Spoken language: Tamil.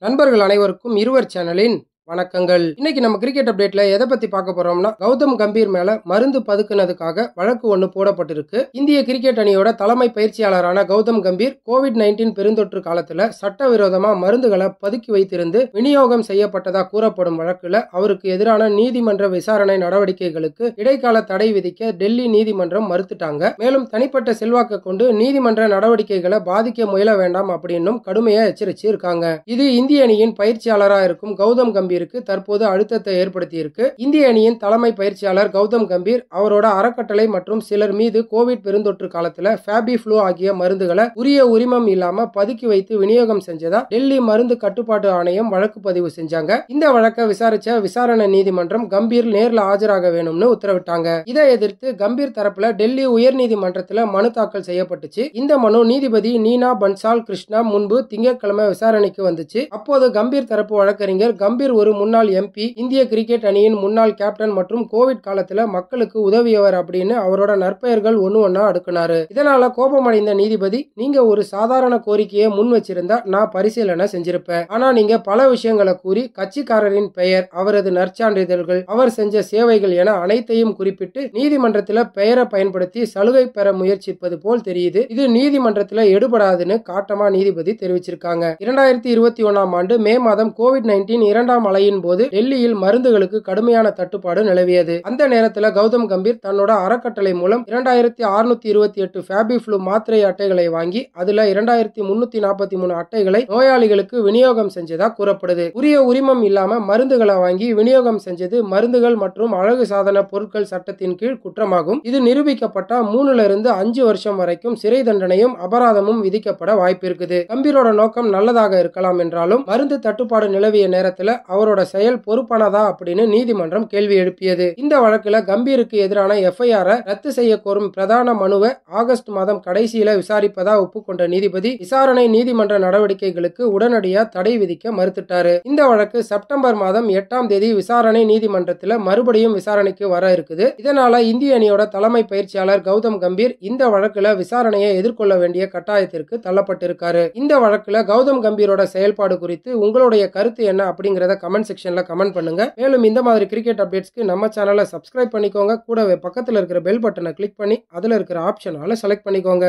நண்பர்கள் அனைவருக்கும் இருவர் சேனலின் வணக்கங்கள். இன்னைக்கு நம்ம கிரிக்கெட் அப்டேட்ல எதை பத்தி பார்க்க போறோம்னா, கௌதம் கம்பீர் மேல மருந்து பதுக்குனதுக்காக வழக்கு ஒன்னு போடப்பட்டிருக்கு. இந்திய கிரிக்கெட் அணியோட தலைமை பயிற்சியாளரான கௌதம் கம்பீர் கோவிட்-19 பெருந்தொற்று காலத்துல சட்டவிரோதமா மருந்துகளை பதுக்கி வைத்திருந்து விநியோகம் செய்யப்பட்டதா கூறப்படும் வழக்குல அவருக்கு எதிரான நீதிமன்ற விசாரணை நடவடிக்கைகளுக்கு இடைக்கால தடை விதிக்க டெல்லி நீதிமன்றம் மறுத்துட்டாங்க. மேலும் தனிப்பட்ட செல்வாக்கு கொண்டு நீதிமன்ற நடவடிக்கைகளை பாதிக்க முயல வேண்டாம் அப்படின்னும் கடுமையா எச்சரிச்சு இருக்காங்க. இது இந்திய அணியின் பயிற்சியாளரா இருக்கும் கௌதம் கம்பீர் தற்போது அழுத்தத்தை ஏற்படுத்தியிருக்கு. இந்திய அணியின் தலைமை பயிற்சியாளர் கௌதம் கம்பீர் அவரோட அறக்கட்டளை மற்றும் சிலர் மீது கோவிட் பெருந்தொற்று காலத்துல ஃபேபி ஃப்ளூ ஆகிய மருந்துகளை உரிய உரிமம் இல்லாம பதுக்கி வைத்து விநியோகம் செஞ்சதா டெல்லி மருந்து கட்டுப்பாட்டு ஆணையம் வழக்கு பதிவு செஞ்சாங்க. இந்த வழக்கை விசாரிச்ச விசாரணை நீதிமன்றம் கம்பீர் நேர்ல ஆஜராக வேணும்னு உத்தரவிட்டாங்க. இதை எதிர்த்து கம்பீர் தரப்புல டெல்லி உயர்நீதிமன்றத்துல மனு தாக்கல் செய்யப்பட்டுச்சு. இந்த மனு நீதிபதி நீனா பன்சால் கிருஷ்ணா முன்பு திங்கட்கிழமை விசாரணைக்கு வந்துச்சு. அப்போது கம்பீர் தரப்பு வழக்கறிஞர் கம்பீர் ஒரு முன்னாள் எம்பி, இந்திய கிரிக்கெட் அணியின் முன்னாள் கேப்டன் மற்றும் கோவிட் காலத்துல மக்களுக்கு உதவியவர் அப்படின்னு அவரோட நற்பெயர்கள் ஒண்ணா அடுக்குனாரு. இதனால கோபமடைந்த நீதிபதி, நீங்க ஒரு சாதாரண கோரிக்கையை முன் வச்சிருந்தா நான் பரிசீலனை செஞ்சிருப்பேன். ஆனா நீங்க பல விஷயங்களை கூறி கட்சிக்காரரின் பெயர், அவரது நற்சான்றிதழ்கள், அவர் செஞ்ச சேவைகள் என அனைத்தையும் குறிப்பிட்டு நீதிமன்றத்துல பெயரை பயன்படுத்தி சலுகை பெற முயற்சிப்பது போல் தெரியுது. இது நீதிமன்றத்துல எடுபடாதுன்னு காட்டமா நீதிபதி தெரிவிச்சிருக்காங்க. 2021ஆம் ஆண்டு மே மாதம் கோவிட்-19 இரண்டாம் அலையின் போது டெல்லியில் மருந்துகளுக்கு கடுமையான தட்டுப்பாடு நிலவியது. அந்த நேரத்தில் கௌதம் கம்பீர் தன்னோட அறக்கட்டளை மூலம் 2628 ஃபேபி ஃப்ளூ மாத்திரை அட்டைகளை வாங்கி அதுல 2343 அட்டைகளை நோயாளிகளுக்கு விநியோகம் செஞ்சதா கூறப்படுது. உரிய உரிமம் இல்லாம மருந்துகளை வாங்கி விநியோகம் செஞ்சது மருந்துகள் மற்றும் அழகு சாதன பொருட்கள் சட்டத்தின் கீழ் குற்றமாகும். இது நிரூபிக்கப்பட்ட 3 வருஷம் வரைக்கும் சிறை தண்டனையும் அபராதமும் விதிக்கப்பட வாய்ப்பு இருக்குது. கம்பீரோட நோக்கம் நல்லதாக இருக்கலாம் என்றாலும் மருந்து தட்டுப்பாடு நிலவிய நேரத்தில் அவரோட செயல் பொறுப்பானதா அப்படின்னு நீதிமன்றம் கேள்வி எழுப்பியது. இந்த வழக்குல கம்பீருக்கு எதிரான எஃப்ஐஆரை ரத்து செய்ய கோரும் பிரதான மனுவை ஆகஸ்ட் மாதம் கடைசியில விசாரிப்பதா ஒப்புக்கொண்ட நீதிபதி விசாரணை நீதிமன்ற நடவடிக்கைகளுக்கு உடனடியா தடை விதிக்க மறுத்துட்டாரு. இந்த வழக்கு செப்டம்பர் மாதம் 8ஆம் தேதி விசாரணை நீதிமன்றத்துல மறுபடியும் விசாரணைக்கு வர இருக்குது. இதனால இந்திய அணியோட தலைமை பயிற்சியாளர் கௌதம் கம்பீர் இந்த வழக்குல விசாரணையை எதிர்கொள்ள வேண்டிய கட்டாயத்திற்கு தள்ளப்பட்டிருக்காரு. இந்த வழக்குல கௌதம் கம்பீரோட செயல்பாடு குறித்து உங்களுடைய கருத்து என்ன அப்படிங்கறத கமெண்ட் செக்ஷன்ல கமெண்ட் பண்ணுங்க. மேலும் இந்த மாதிரி கிரிக்கெட் அப்டேட்ஸ்க்கு நம்ம சேனலை சப்ஸ்கிரைப் பண்ணிக்கோங்க. கூடவே பக்கத்துல இருக்கிற பெல் பட்டனை கிளிக் பண்ணி அதுல இருக்கிற ஆப்ஷனால செலக்ட் பண்ணிக்கோங்க.